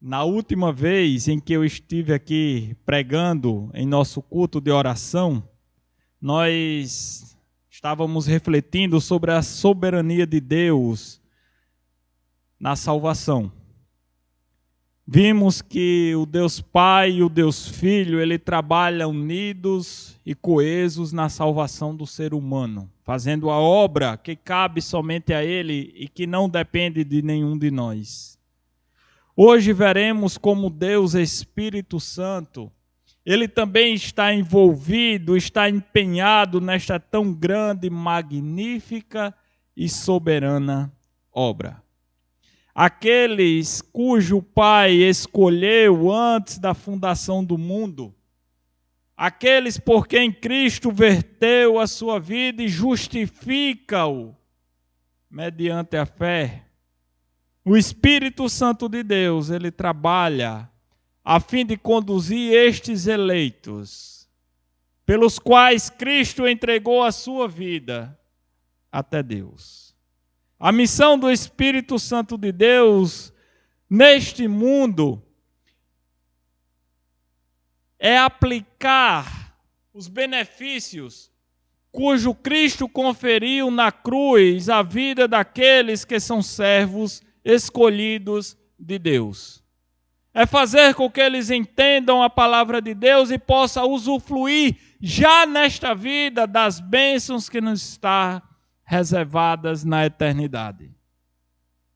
Na última vez em que eu estive aqui pregando em nosso culto de oração, nós estávamos refletindo sobre a soberania de Deus na salvação. Vimos que o Deus Pai e o Deus Filho, ele trabalham unidos e coesos na salvação do ser humano, fazendo a obra que cabe somente a ele e que não depende de nenhum de nós. Hoje veremos como Deus Espírito Santo, ele também está envolvido, está empenhado nesta tão grande, magnífica e soberana obra. Aqueles cujo Pai escolheu antes da fundação do mundo, aqueles por quem Cristo verteu a sua vida e justifica-o mediante a fé. O Espírito Santo de Deus, ele trabalha a fim de conduzir estes eleitos, pelos quais Cristo entregou a sua vida até Deus. A missão do Espírito Santo de Deus neste mundo é aplicar os benefícios cujo Cristo conferiu na cruz à vida daqueles que são servos escolhidos de Deus. É fazer com que eles entendam a palavra de Deus e possam usufruir já nesta vida das bênçãos que nos estão reservadas na eternidade.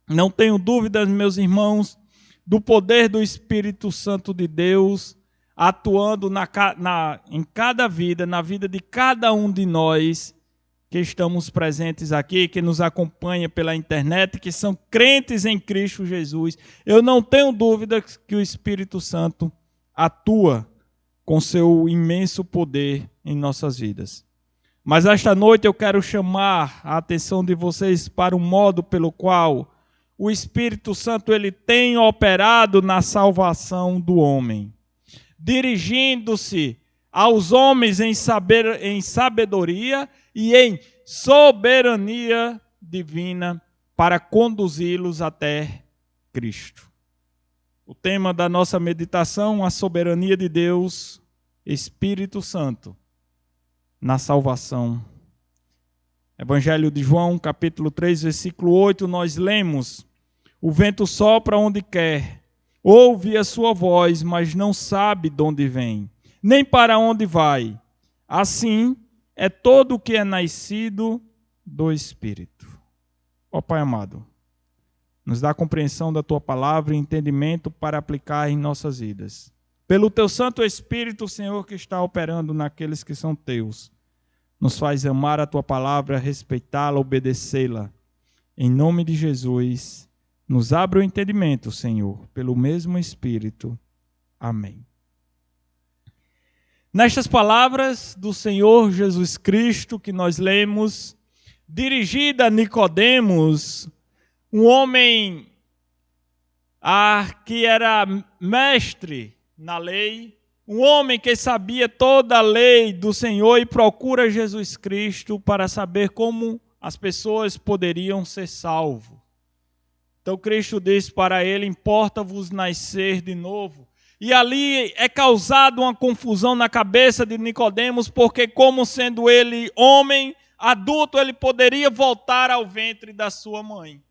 Não tenho dúvidas, meus irmãos, do poder do Espírito Santo de Deus atuando em cada vida, na vida de cada um de nós que estamos presentes aqui, que nos acompanha pela internet, que são crentes em Cristo Jesus. Eu não tenho dúvida que o Espírito Santo atua com seu imenso poder em nossas vidas. Mas esta noite eu quero chamar a atenção de vocês para o modo pelo qual o Espírito Santo ele tem operado na salvação do homem, dirigindo-se aos homens em sabedoria e em soberania divina para conduzi-los até Cristo. O tema da nossa meditação, a soberania de Deus, Espírito Santo, na salvação. Evangelho de João, capítulo 3, versículo 8, nós lemos: o vento sopra onde quer, ouve a sua voz, mas não sabe de onde vem, nem para onde vai. Assim é todo o que é nascido do Espírito. Ó Pai amado, nos dá a compreensão da Tua palavra e entendimento para aplicar em nossas vidas. Pelo Teu Santo Espírito, Senhor, que está operando naqueles que são Teus, nos faz amar a Tua palavra, respeitá-la, obedecê-la. Em nome de Jesus, nos abre o entendimento, Senhor, pelo mesmo Espírito. Amém. Nestas palavras do Senhor Jesus Cristo que nós lemos, dirigida a Nicodemos, um homem que era mestre na lei, um homem que sabia toda a lei do Senhor e procura Jesus Cristo para saber como as pessoas poderiam ser salvas. Então Cristo diz para ele: importa-vos nascer de novo. E ali é causada uma confusão na cabeça de Nicodemos, porque como sendo ele homem, adulto, ele poderia voltar ao ventre da sua mãe.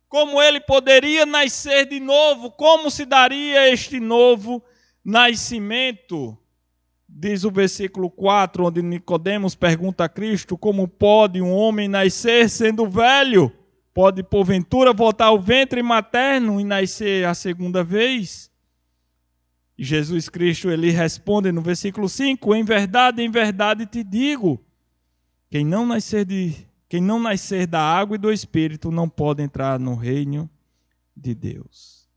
Como ele poderia nascer de novo? Como se daria este novo nascimento? Diz o versículo 4, onde Nicodemos pergunta a Cristo: como pode um homem nascer sendo velho? Pode porventura voltar ao ventre materno e nascer a segunda vez? E Jesus Cristo ele responde no versículo 5: em verdade te digo, quem não nascer da água e do Espírito não pode entrar no reino de Deus.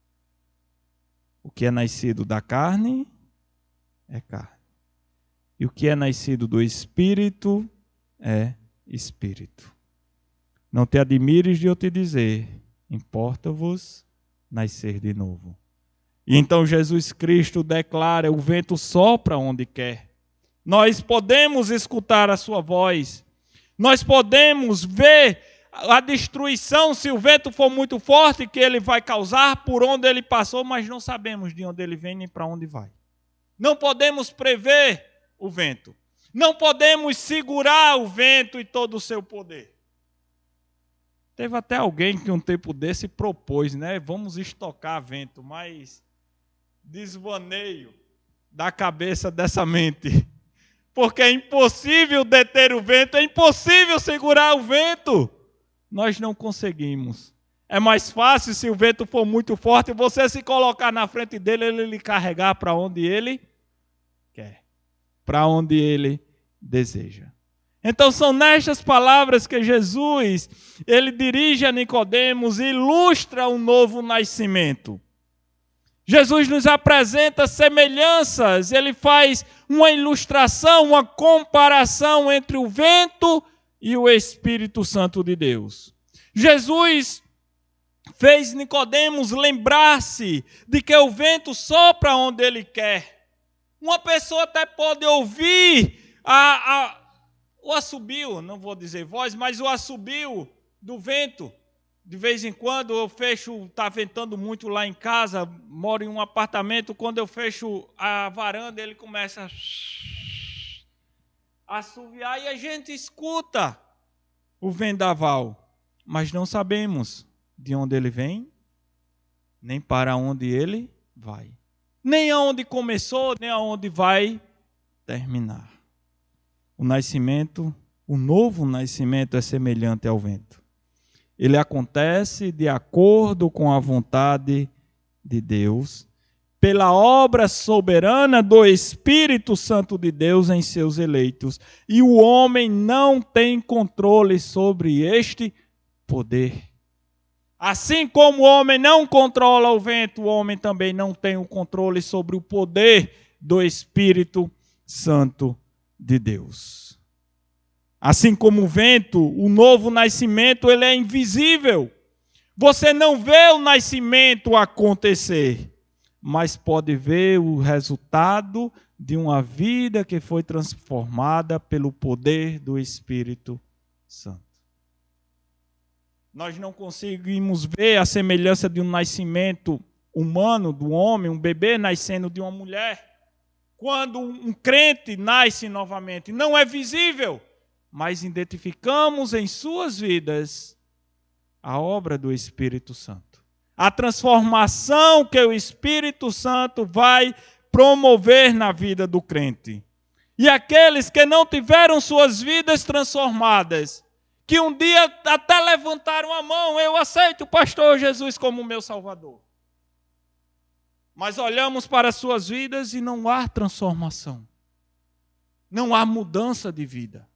O que é nascido da carne é carne, e o que é nascido do Espírito é Espírito. Não te admires de eu te dizer: importa-vos nascer de novo. E então Jesus Cristo declara: o vento sopra onde quer. Nós podemos escutar a sua voz, nós podemos ver a destruição, se o vento for muito forte, que ele vai causar por onde ele passou, mas não sabemos de onde ele vem nem para onde vai. Não podemos prever o vento. Não podemos segurar o vento e todo o seu poder. Teve até alguém que um tempo desse propôs, né? Vamos estocar vento, mas desvaneio da cabeça dessa mente. Porque é impossível deter o vento, é impossível segurar o vento. Nós não conseguimos. É mais fácil, se o vento for muito forte, você se colocar na frente dele, ele lhe carregar para onde ele quer, para onde ele deseja. Então são nestas palavras que Jesus, ele dirige a Nicodemos e ilustra um novo nascimento. Jesus nos apresenta semelhanças, ele faz uma ilustração, uma comparação entre o vento e o Espírito Santo de Deus. Jesus fez Nicodemos lembrar-se de que o vento sopra onde ele quer. Uma pessoa até pode ouvir o assobio, não vou dizer voz, mas o assobio do vento. De vez em quando eu fecho, está ventando muito lá em casa, moro em um apartamento, quando eu fecho a varanda, ele começa a assoviar e a gente escuta o vendaval, mas não sabemos de onde ele vem, nem para onde ele vai, nem aonde começou, nem aonde vai terminar. O nascimento, o novo nascimento é semelhante ao vento. Ele acontece de acordo com a vontade de Deus, pela obra soberana do Espírito Santo de Deus em seus eleitos. E o homem não tem controle sobre este poder. Assim como o homem não controla o vento, o homem também não tem o controle sobre o poder do Espírito Santo de Deus. Assim como o vento, o novo nascimento, ele é invisível. Você não vê o nascimento acontecer, mas pode ver o resultado de uma vida que foi transformada pelo poder do Espírito Santo. Nós não conseguimos ver a semelhança de um nascimento humano, do homem, um bebê nascendo de uma mulher. Quando um crente nasce novamente, não é visível, mas identificamos em suas vidas a obra do Espírito Santo. A transformação que o Espírito Santo vai promover na vida do crente. E aqueles que não tiveram suas vidas transformadas, que um dia até levantaram a mão, eu aceito o pastor Jesus como meu Salvador. Mas olhamos para suas vidas e não há transformação. Não há mudança de vida.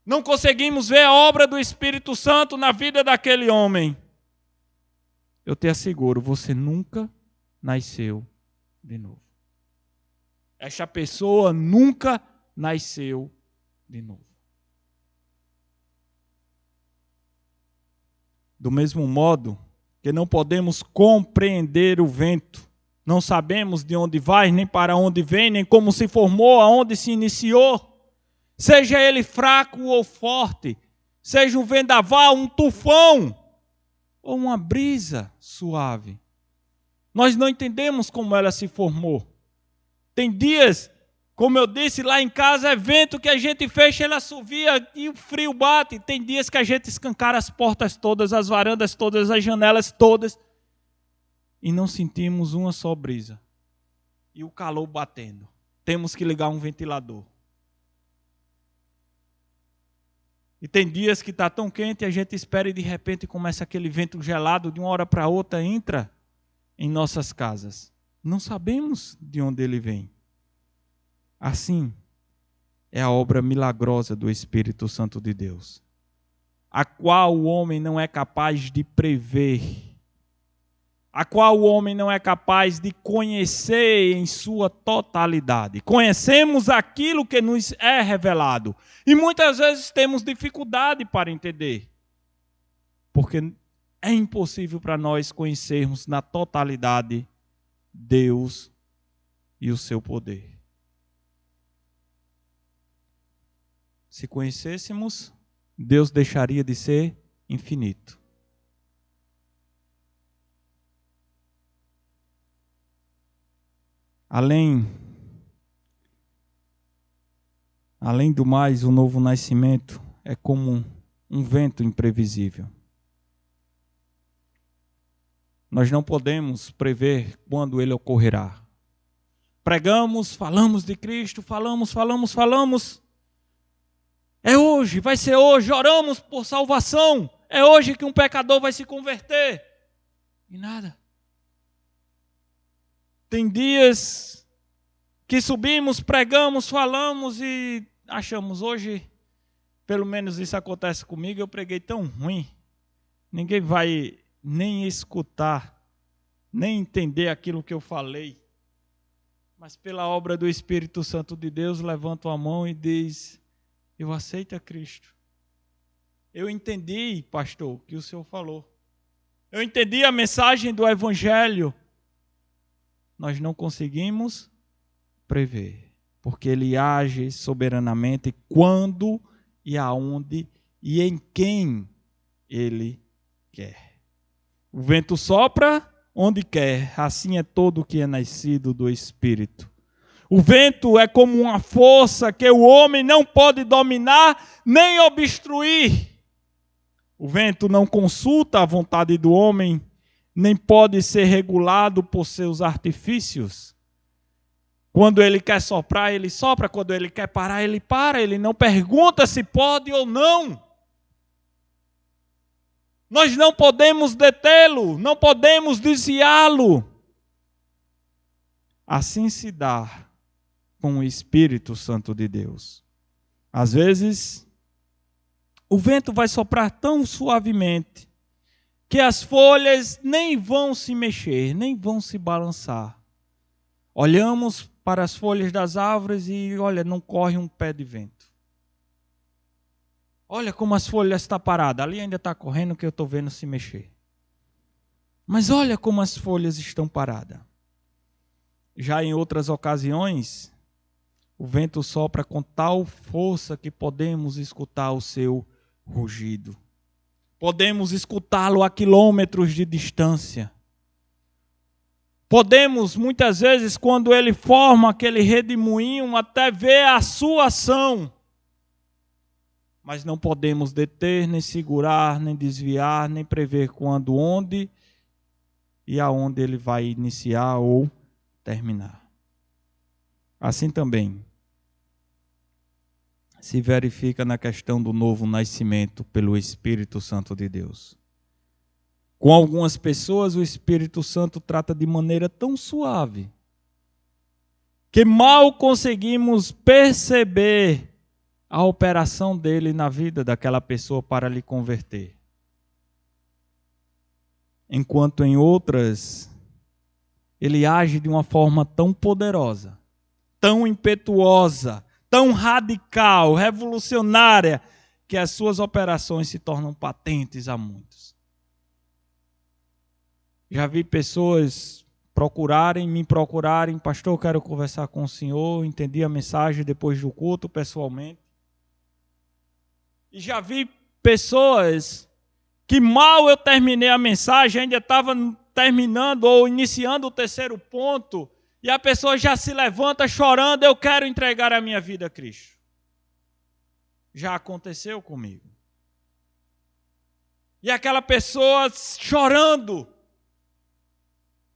Não conseguimos ver a obra do Espírito Santo na vida daquele homem. Eu te asseguro, você nunca nasceu de novo. Esta pessoa nunca nasceu de novo. Do mesmo modo que não podemos compreender o vento, não sabemos de onde vai, nem para onde vem, nem como se formou, aonde se iniciou, seja ele fraco ou forte, seja um vendaval, um tufão, ou uma brisa suave. Nós não entendemos como ela se formou. Tem dias, como eu disse, lá em casa é vento que a gente fecha, ele assovia e o frio bate. Tem dias que a gente escancara as portas todas, as varandas todas, as janelas todas, e não sentimos uma só brisa. E o calor batendo. Temos que ligar um ventilador. E tem dias que está tão quente, a gente espera e de repente começa aquele vento gelado, de uma hora para outra entra em nossas casas. Não sabemos de onde ele vem. Assim é a obra milagrosa do Espírito Santo de Deus, a qual o homem não é capaz de prever, a qual o homem não é capaz de conhecer em sua totalidade. Conhecemos aquilo que nos é revelado e muitas vezes temos dificuldade para entender, porque é impossível para nós conhecermos na totalidade Deus e o seu poder. Se conhecêssemos Deus deixaria de ser infinito. Além do mais, o novo nascimento é como um vento imprevisível. Nós não podemos prever quando ele ocorrerá. Pregamos, falamos de Cristo, falamos. É hoje, vai ser hoje, oramos por salvação. É hoje que um pecador vai se converter. E nada. Tem dias que subimos, pregamos, falamos e achamos hoje, pelo menos isso acontece comigo, eu preguei tão ruim. Ninguém vai nem escutar, nem entender aquilo que eu falei. Mas pela obra do Espírito Santo de Deus, levanta a mão e diz: eu aceito a Cristo. Eu entendi, pastor, o que o senhor falou. Eu entendi a mensagem do Evangelho. Nós não conseguimos prever, porque ele age soberanamente quando e aonde e em quem ele quer. O vento sopra onde quer, assim é todo o que é nascido do Espírito. O vento é como uma força que o homem não pode dominar nem obstruir. O vento não consulta a vontade do homem, nem pode ser regulado por seus artifícios. Quando ele quer soprar, ele sopra. Quando ele quer parar, ele para. Ele não pergunta se pode ou não. Nós não podemos detê-lo, não podemos desviá-lo. Assim se dá com o Espírito Santo de Deus. Às vezes, o vento vai soprar tão suavemente que as folhas nem vão se mexer, nem vão se balançar. Olhamos para as folhas das árvores e, olha, não corre um pé de vento. Olha como as folhas estão paradas. Ali ainda está correndo que eu estou vendo se mexer. Mas olha como as folhas estão paradas. Já em outras ocasiões, o vento sopra com tal força que podemos escutar o seu rugido. Podemos escutá-lo a quilômetros de distância. Podemos, muitas vezes, quando ele forma aquele redemoinho, até ver a sua ação. Mas não podemos deter, nem segurar, nem desviar, nem prever quando, onde e aonde ele vai iniciar ou terminar. Assim também se verifica na questão do novo nascimento pelo Espírito Santo de Deus. Com algumas pessoas, o Espírito Santo trata de maneira tão suave que mal conseguimos perceber a operação dele na vida daquela pessoa para lhe converter. Enquanto em outras, ele age de uma forma tão poderosa, tão impetuosa, tão radical, revolucionária, que as suas operações se tornam patentes a muitos. Já vi pessoas me procurarem, pastor, eu quero conversar com o senhor, entendi a mensagem depois do culto, pessoalmente. E já vi pessoas que mal eu terminei a mensagem, ainda estava terminando ou iniciando o terceiro ponto, e a pessoa já se levanta chorando, eu quero entregar a minha vida a Cristo. Já aconteceu comigo. E aquela pessoa chorando,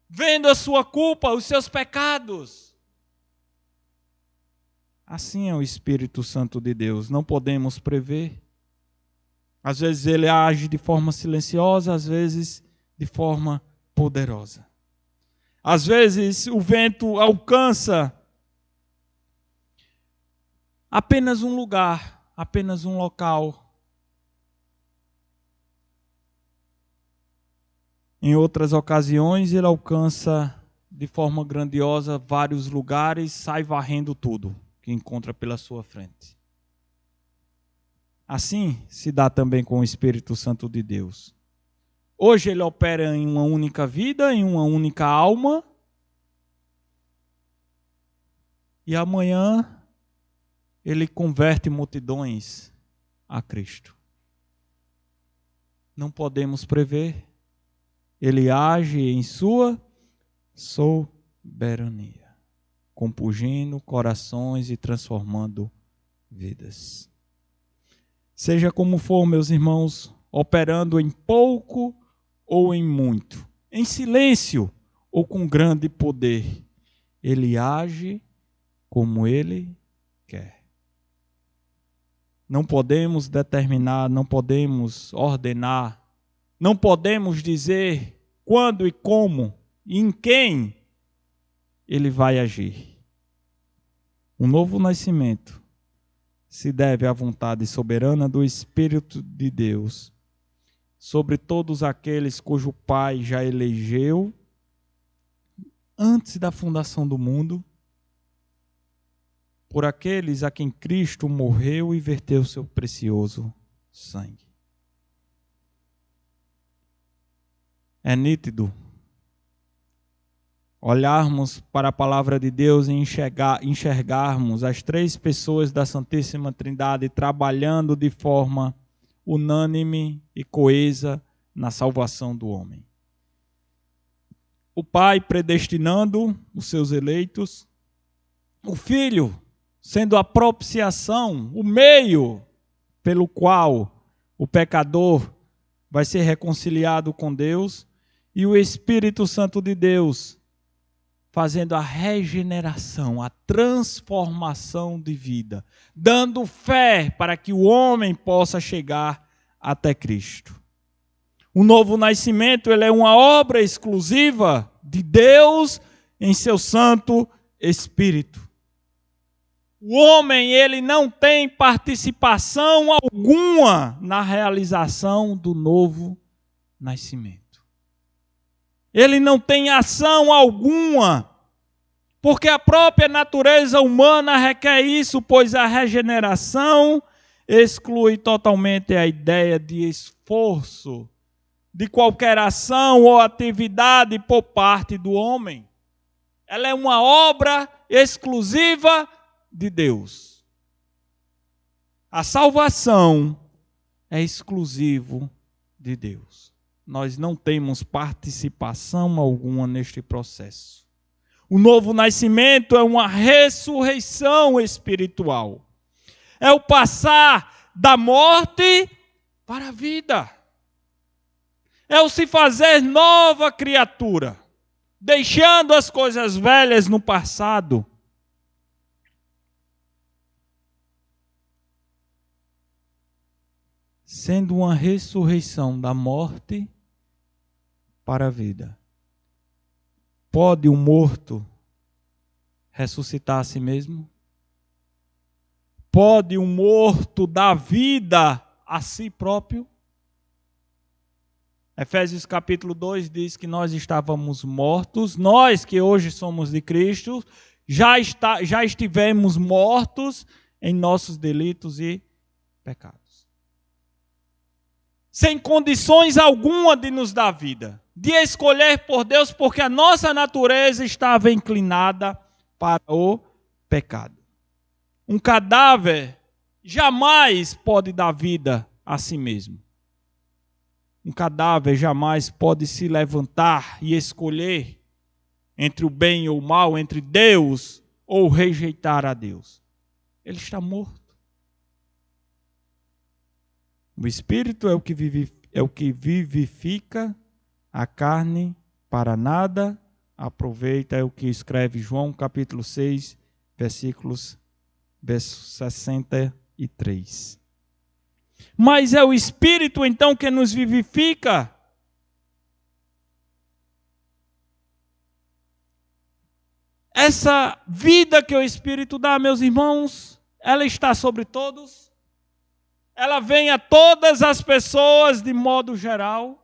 vendo a sua culpa, os seus pecados. Assim é o Espírito Santo de Deus, não podemos prever. Às vezes ele age de forma silenciosa, às vezes de forma poderosa. Às vezes o vento alcança apenas um lugar, apenas um local. Em outras ocasiões ele alcança de forma grandiosa vários lugares, sai varrendo tudo que encontra pela sua frente. Assim se dá também com o Espírito Santo de Deus. Hoje ele opera em uma única vida, em uma única alma. E amanhã ele converte multidões a Cristo. não podemos prever. Ele age em sua soberania, compungindo corações e transformando vidas. Seja como for, meus irmãos, operando em pouco ou em muito, em silêncio ou com grande poder, Ele age como Ele quer. Não podemos determinar, não podemos ordenar, não podemos dizer quando e como e em quem Ele vai agir. O novo nascimento se deve à vontade soberana do Espírito de Deus sobre todos aqueles cujo Pai já elegeu antes da fundação do mundo, por aqueles a quem Cristo morreu e verteu seu precioso sangue. É nítido olharmos para a palavra de Deus e enxergarmos as três pessoas da Santíssima Trindade trabalhando de forma unânime e coesa na salvação do homem. O Pai predestinando os seus eleitos, o Filho sendo a propiciação, o meio pelo qual o pecador vai ser reconciliado com Deus, e o Espírito Santo de Deus fazendo a regeneração, a transformação de vida, dando fé para que o homem possa chegar até Cristo. O novo nascimento, ele é uma obra exclusiva de Deus em seu Santo Espírito. O homem, ele não tem participação alguma na realização do novo nascimento. Ele não tem ação alguma, porque a própria natureza humana requer isso, pois a regeneração exclui totalmente a ideia de esforço, de qualquer ação ou atividade por parte do homem. Ela é uma obra exclusiva de Deus. A salvação é exclusivo de Deus. Nós não temos participação alguma neste processo. O novo nascimento é uma ressurreição espiritual. É o passar da morte para a vida. É o se fazer nova criatura, deixando as coisas velhas no passado. Sendo uma ressurreição da morte para a vida. Pode o morto ressuscitar a si mesmo? Pode o morto dar vida a si próprio? Efésios capítulo 2 diz que nós estávamos mortos, nós que hoje somos de Cristo, já estivemos mortos em nossos delitos e pecados. Sem condições alguma de nos dar vida, de escolher por Deus, porque a nossa natureza estava inclinada para o pecado. Um cadáver jamais pode dar vida a si mesmo. Um cadáver jamais pode se levantar e escolher entre o bem ou o mal, entre Deus ou rejeitar a Deus. Ele está morto. O Espírito é o que vivifica, a carne para nada aproveita, é o que escreve João capítulo 6, verso 63. Mas é o Espírito então que nos vivifica. Essa vida que o Espírito dá, meus irmãos, ela está sobre todos. Ela vem a todas as pessoas de modo geral?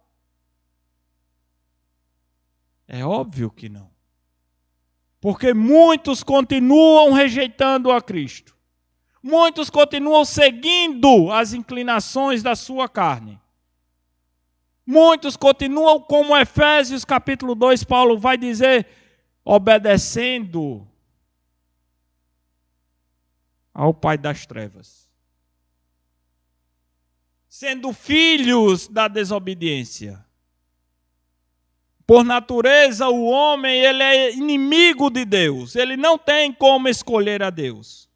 É óbvio que não. Porque muitos continuam rejeitando a Cristo. Muitos continuam seguindo as inclinações da sua carne. Muitos continuam, como Efésios capítulo 2, Paulo vai dizer, obedecendo ao pai das trevas. sendo filhos da desobediência. Por natureza, o homem ele é inimigo de Deus. Ele não tem como escolher a Deus.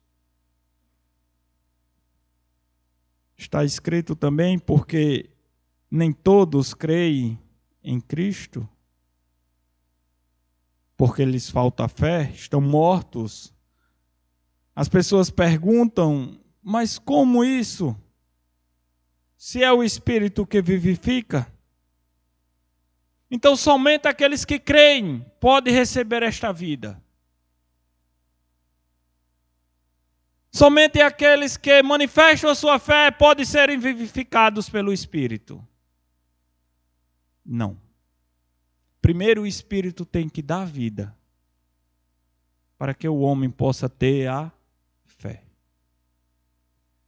Está escrito também porque nem todos creem em Cristo, porque lhes falta fé, estão mortos. As pessoas perguntam, mas como isso? Se é o Espírito que vivifica? Então somente aqueles que creem podem receber esta vida. Somente aqueles que manifestam a sua fé podem ser vivificados pelo Espírito. Não. Primeiro o Espírito tem que dar vida para que o homem possa ter a fé.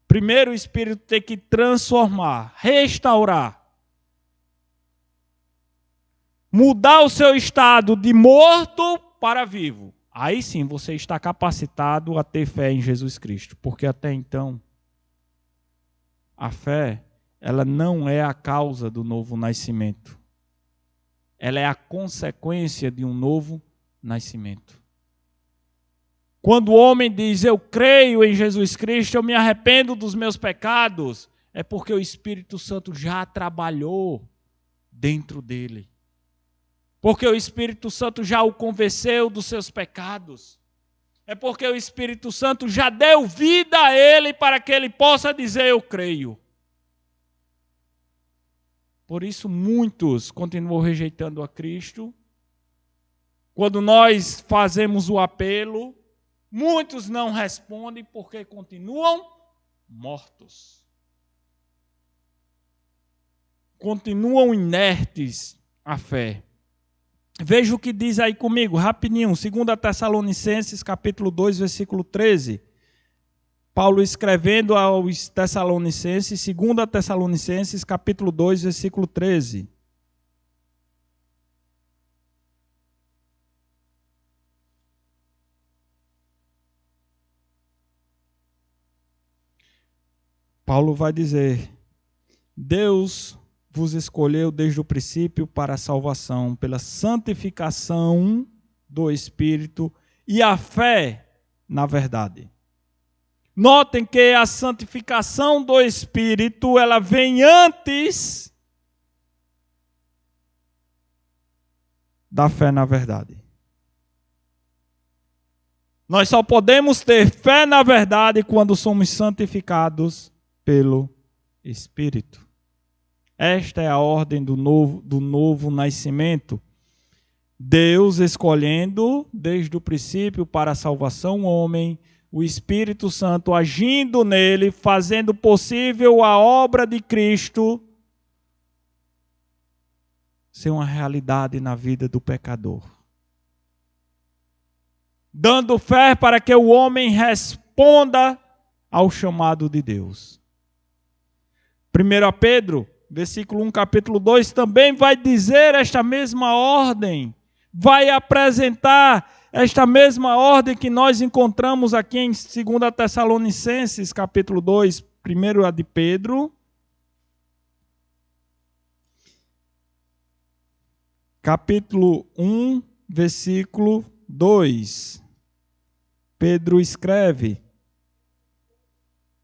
Primeiro o Espírito tem que transformar, restaurar, mudar o seu estado de morto para vivo. Aí sim você está capacitado a ter fé em Jesus Cristo, porque até então a fé, ela não é a causa do novo nascimento. Ela é a consequência de um novo nascimento. Quando o homem diz, eu creio em Jesus Cristo, eu me arrependo dos meus pecados, é porque o Espírito Santo já trabalhou dentro dele. Porque o Espírito Santo já o convenceu dos seus pecados. É porque o Espírito Santo já deu vida a ele para que ele possa dizer, eu creio. Por isso muitos continuam rejeitando a Cristo. Quando nós fazemos o apelo, muitos não respondem porque continuam mortos. Continuam inertes à fé. Veja o que diz aí comigo, rapidinho, 2 Tessalonicenses, capítulo 2, versículo 13. Paulo escrevendo aos Tessalonicenses, 2 Tessalonicenses, capítulo 2, versículo 13. Paulo vai dizer, Deus vos escolheu desde o princípio para a salvação, pela santificação do Espírito e a fé na verdade. Notem que a santificação do Espírito, ela vem antes da fé na verdade. Nós só podemos ter fé na verdade quando somos santificados pelo Espírito. Esta é a ordem do novo nascimento. Deus escolhendo desde o princípio para a salvação o homem, o Espírito Santo agindo nele, fazendo possível a obra de Cristo ser uma realidade na vida do pecador. Dando fé para que o homem responda ao chamado de Deus. 1 Pedro, versículo 1, capítulo 2, também vai dizer esta mesma ordem. Vai apresentar esta mesma ordem que nós encontramos aqui em 2 Tessalonicenses, capítulo 2, primeiro a de Pedro. Capítulo 1, versículo 2. Pedro escreve,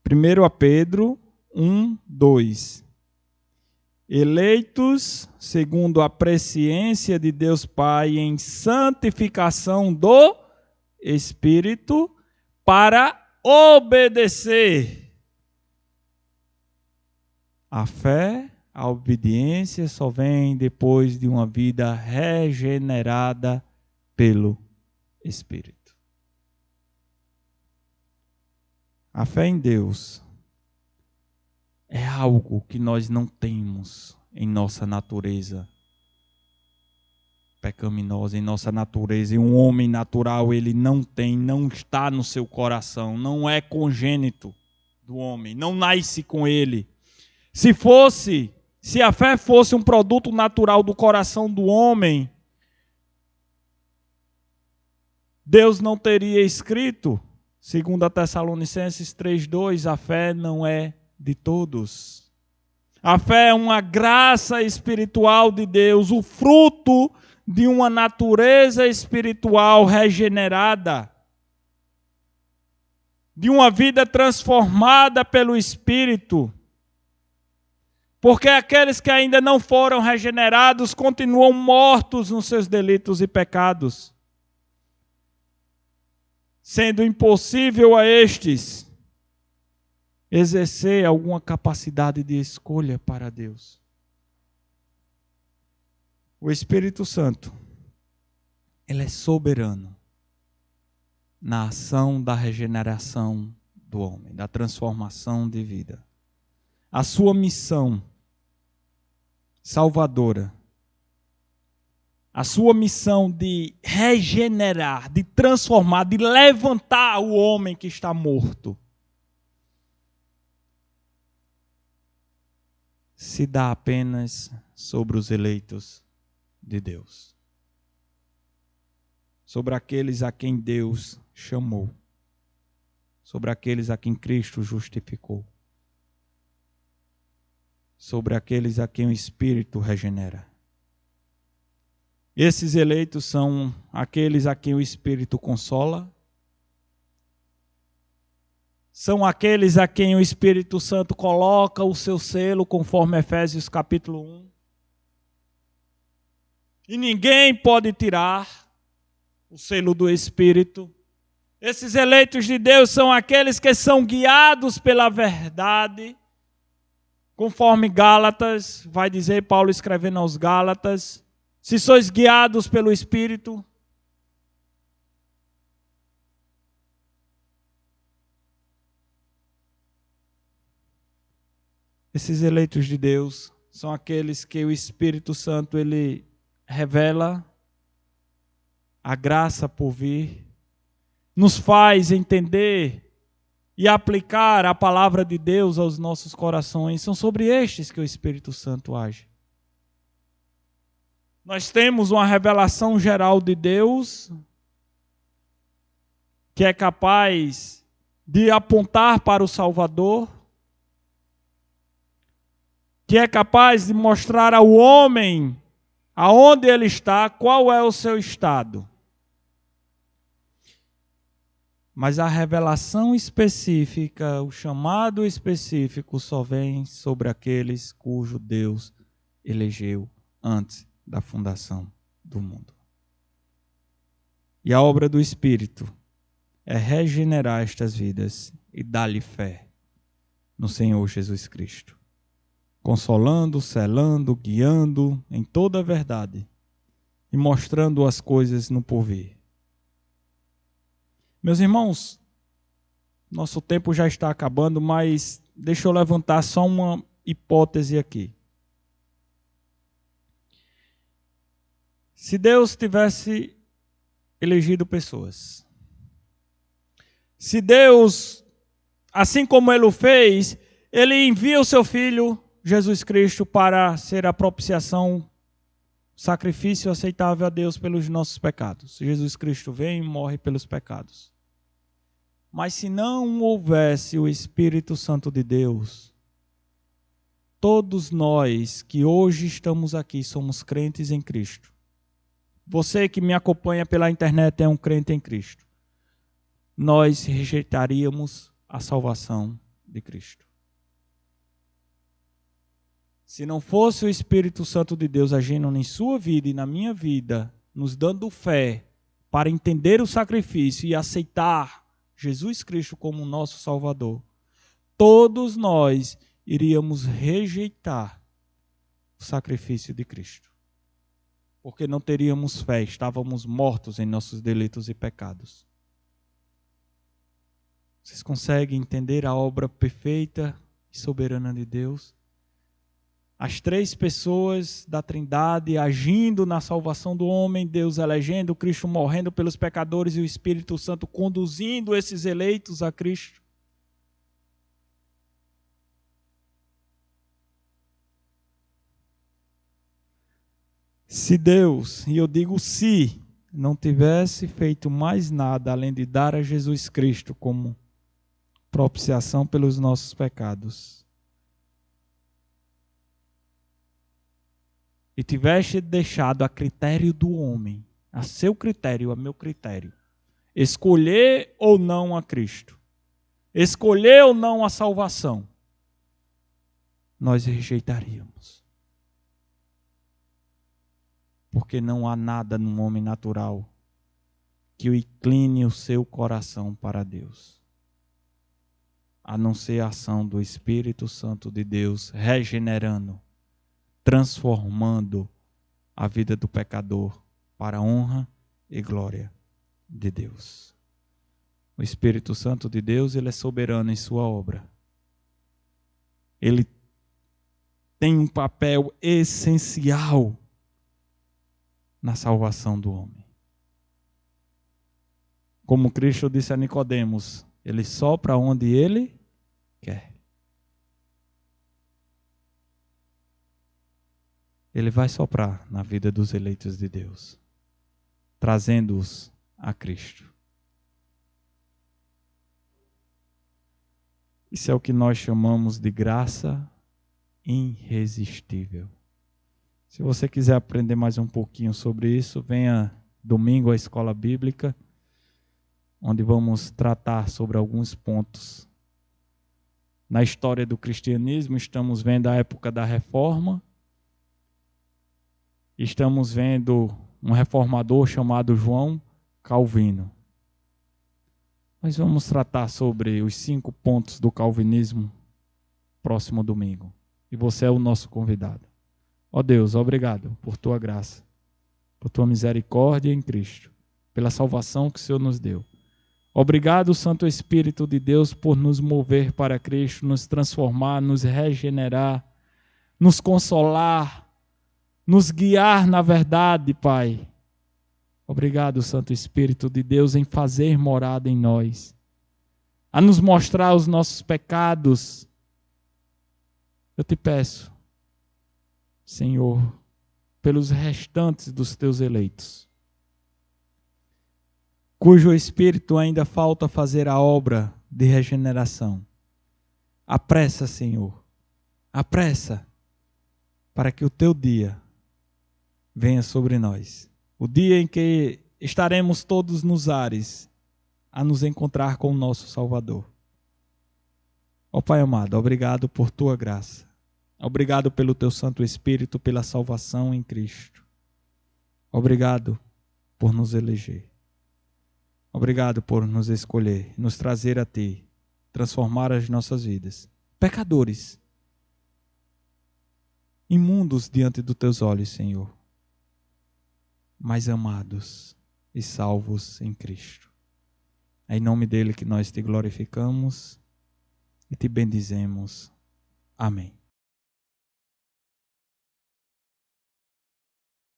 1 Pedro 1, 2. Eleitos segundo a presciência de Deus Pai em santificação do Espírito para obedecer. A fé, a obediência só vem depois de uma vida regenerada pelo Espírito. A fé em Deus é algo que nós não temos em nossa natureza pecaminosa, em nossa natureza. E um homem natural, ele não tem, não está no seu coração, não é congênito do homem, não nasce com ele. Se a fé fosse um produto natural do coração do homem, Deus não teria escrito, 2 Tessalonicenses 3:2, a fé não é de todos. A fé é uma graça espiritual de Deus, o fruto de uma natureza espiritual regenerada, de uma vida transformada pelo Espírito. Porque aqueles que ainda não foram regenerados continuam mortos nos seus delitos e pecados, sendo impossível a estes exercer alguma capacidade de escolha para Deus. O Espírito Santo, ele é soberano na ação da regeneração do homem, da transformação de vida. A sua missão salvadora, a sua missão de regenerar, de transformar, de levantar o homem que está morto, se dá apenas sobre os eleitos de Deus, sobre aqueles a quem Deus chamou, sobre aqueles a quem Cristo justificou, sobre aqueles a quem o Espírito regenera. Esses eleitos são aqueles a quem o Espírito consola, são aqueles a quem o Espírito Santo coloca o seu selo, conforme Efésios capítulo 1. E ninguém pode tirar o selo do Espírito. Esses eleitos de Deus são aqueles que são guiados pela verdade, conforme Gálatas, vai dizer Paulo escrevendo aos Gálatas, se sois guiados pelo Espírito, esses eleitos de Deus são aqueles que o Espírito Santo ele revela a graça por vir, nos faz entender e aplicar a palavra de Deus aos nossos corações. São sobre estes que o Espírito Santo age. Nós temos uma revelação geral de Deus que é capaz de apontar para o Salvador, que é capaz de mostrar ao homem aonde ele está, qual é o seu estado. Mas a revelação específica, o chamado específico, só vem sobre aqueles cujo Deus elegeu antes da fundação do mundo. E a obra do Espírito é regenerar estas vidas e dar-lhe fé no Senhor Jesus Cristo, consolando, selando, guiando em toda a verdade e mostrando as coisas no porvir. Meus irmãos, nosso tempo já está acabando, mas deixa eu levantar só uma hipótese aqui. Se Deus tivesse elegido pessoas, se Deus, assim como Ele o fez, Ele envia o seu Filho, Jesus Cristo, para ser a propiciação, sacrifício aceitável a Deus pelos nossos pecados. Jesus Cristo vem e morre pelos pecados. Mas se não houvesse o Espírito Santo de Deus, todos nós que hoje estamos aqui somos crentes em Cristo. Você que me acompanha pela internet é um crente em Cristo. Nós rejeitaríamos a salvação de Cristo. Se não fosse o Espírito Santo de Deus agindo em sua vida e na minha vida, nos dando fé para entender o sacrifício e aceitar Jesus Cristo como nosso Salvador, todos nós iríamos rejeitar o sacrifício de Cristo. Porque não teríamos fé, estávamos mortos em nossos delitos e pecados. Vocês conseguem entender a obra perfeita e soberana de Deus? As três pessoas da Trindade agindo na salvação do homem, Deus elegendo, Cristo morrendo pelos pecadores e o Espírito Santo conduzindo esses eleitos a Cristo. Se Deus, e eu digo se, não tivesse feito mais nada além de dar a Jesus Cristo como propiciação pelos nossos pecados, e tiveste deixado a critério do homem, a seu critério, a meu critério, escolher ou não a Cristo, escolher ou não a salvação, nós rejeitaríamos. Porque não há nada no homem natural que incline o seu coração para Deus, a não ser a ação do Espírito Santo de Deus, regenerando, transformando a vida do pecador para a honra e glória de Deus. O Espírito Santo de Deus, ele é soberano em sua obra. Ele tem um papel essencial na salvação do homem. Como Cristo disse a Nicodemos, ele sopra onde ele quer. Ele vai soprar na vida dos eleitos de Deus, trazendo-os a Cristo. Isso é o que nós chamamos de graça irresistível. Se você quiser aprender mais um pouquinho sobre isso, venha domingo à escola bíblica, onde vamos tratar sobre alguns pontos. Na história do cristianismo, estamos vendo a época da Reforma, estamos vendo um reformador chamado João Calvino. Nós vamos tratar sobre os 5 pontos do calvinismo próximo domingo. E você é o nosso convidado. Ó Deus, obrigado por tua graça, por tua misericórdia em Cristo, pela salvação que o Senhor nos deu. Obrigado, Santo Espírito de Deus, por nos mover para Cristo, nos transformar, nos regenerar, nos consolar, nos guiar na verdade, Pai. Obrigado, Santo Espírito de Deus, em fazer morada em nós, a nos mostrar os nossos pecados. Eu te peço, Senhor, pelos restantes dos teus eleitos, cujo Espírito ainda falta fazer a obra de regeneração. Apressa, Senhor, apressa, para que o teu dia venha sobre nós. O dia em que estaremos todos nos ares a nos encontrar com o nosso Salvador. Ó Pai amado, obrigado por tua graça. Obrigado pelo teu Santo Espírito, pela salvação em Cristo. Obrigado por nos eleger. Obrigado por nos escolher, nos trazer a ti, transformar as nossas vidas. Pecadores, imundos diante dos teus olhos, Senhor, mas amados e salvos em Cristo. É em nome dele que nós te glorificamos e te bendizemos. Amém.